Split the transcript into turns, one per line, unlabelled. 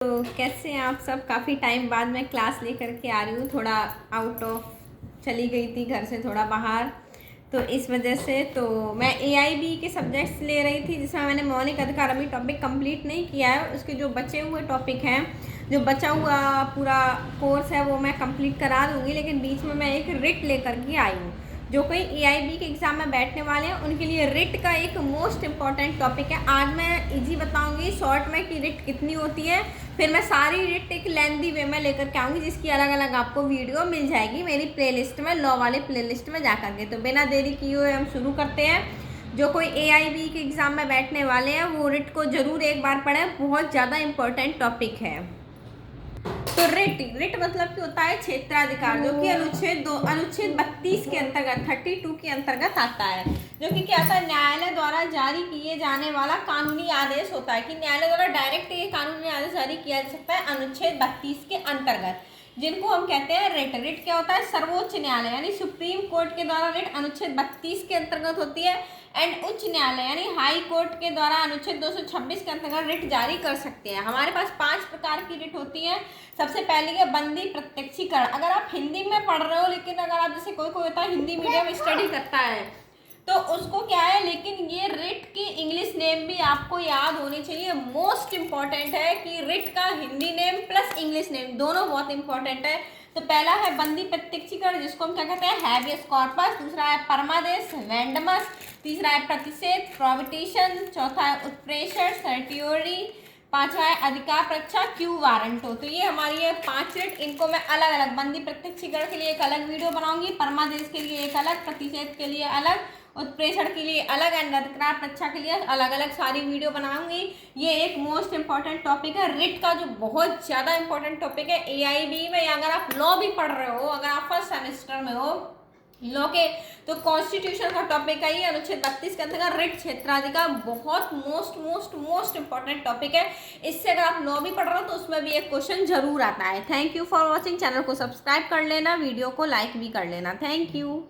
तो कैसे हैं आप सब। काफ़ी टाइम बाद मैं क्लास लेकर के आ रही हूँ। थोड़ा आउट ऑफ चली गई थी घर से थोड़ा बाहर, तो इस वजह से तो मैं एआईबी के सब्जेक्ट्स ले रही थी, जिसमें मैंने मौलिक अधिकार अभी टॉपिक कंप्लीट नहीं किया है। उसके जो बचे हुए टॉपिक हैं, जो बचा हुआ पूरा कोर्स है, वो मैं कंप्लीट करा दूँगी। लेकिन बीच में मैं एक रिट लेकर के आई हूँ। जो कोई एआईबी के एग्ज़ाम में बैठने वाले हैं उनके लिए रिट का एक मोस्ट इम्पॉर्टेंट टॉपिक है। आज मैं इजी बताऊंगी शॉर्ट में कि रिट कितनी होती है, फिर मैं सारी रिट एक लेंथी वे में लेकर के आऊँगी, जिसकी अलग अलग आपको वीडियो मिल जाएगी मेरी प्लेलिस्ट में, लॉ वाले प्लेलिस्ट में जाकर के। तो बिना देरी किए हुए हम शुरू करते हैं। जो कोई एआईबी के एग्ज़ाम में बैठने वाले हैं वो रिट को ज़रूर एक बार पढ़ें, बहुत ज़्यादा इम्पोर्टेंट टॉपिक है। तो रिट मतलब कि होता है क्षेत्राधिकार, जो कि अनुच्छेद 32 के अंतर्गत 32 के अंतर्गत आता है। जो कि क्या होता है, न्यायालय द्वारा जारी किए जाने वाला कानूनी आदेश होता है। कि न्यायालय द्वारा डायरेक्ट ये कानूनी आदेश जारी किया जा सकता है अनुच्छेद 32 के अंतर्गत, जिनको हम कहते हैं रिट। रिट क्या होता है, सर्वोच्च न्यायालय यानी सुप्रीम कोर्ट के द्वारा रिट अनुच्छेद 32 के अंतर्गत होती है। एंड उच्च न्यायालय यानी हाई कोर्ट के द्वारा अनुच्छेद 226 के अंतर्गत रिट जारी कर सकते हैं। हमारे पास 5 प्रकार की रिट होती है। सबसे पहली है बंदी प्रत्यक्षीकरण। अगर आप हिंदी में पढ़ रहे हो, लेकिन अगर आप जैसे कोई होता है हिंदी मीडियम स्टडी करता है, तो उसको क्या है, लेकिन ये रिट की इंग्लिश नेम भी आपको याद होनी चाहिए। मोस्ट इंपॉर्टेंट है कि रिट का Hindi name plus English name दोनों बहुत इंपॉर्टेंट है। तो पहला है बंदी प्रत्यक्षीकरण, जिसको हम क्या कहते हैं, हैबियस कॉर्पस। दूसरा है परमादेश, वेंडमस। तीसरा है प्रतिषेध, प्रोविटेशन। चौथा है उत्प्रेषण, सर्टियोरी। पांचवा है अधिकार परीक्षा, क्यू वारंटो। तो ये हमारी है 5 रिट। इनको मैं अलग अलग, बंदी प्रत्यक्षीकरण के लिए एक अलग वीडियो बनाऊंगी, परमादेश के लिए एक अलग, प्रतिषेध के लिए अलग, उत्प्रेषण के लिए अलग, एंड अधिकार परीक्षा के लिए अलग अलग सारी वीडियो बनाऊंगी। ये एक मोस्ट इंपॉर्टेंट टॉपिक है रिट का, जो बहुत ज़्यादा इंपॉर्टेंट टॉपिक है एआईबी में। अगर आप लॉ भी पढ़ रहे हो, अगर आप फर्स्ट सेमेस्टर में हो लॉ के, तो कॉन्स्टिट्यूशन का टॉपिक है ये अनुच्छेद 32 के अंतर्गत रिट क्षेत्राधिकार। बहुत मोस्ट इंपॉर्टेंट टॉपिक है। इससे अगर आप लॉ भी पढ़ रहे हो तो उसमें भी एक क्वेश्चन जरूर आता है। Thank you for watching. Channel को सब्सक्राइब कर लेना, वीडियो को लाइक भी कर लेना। Thank you.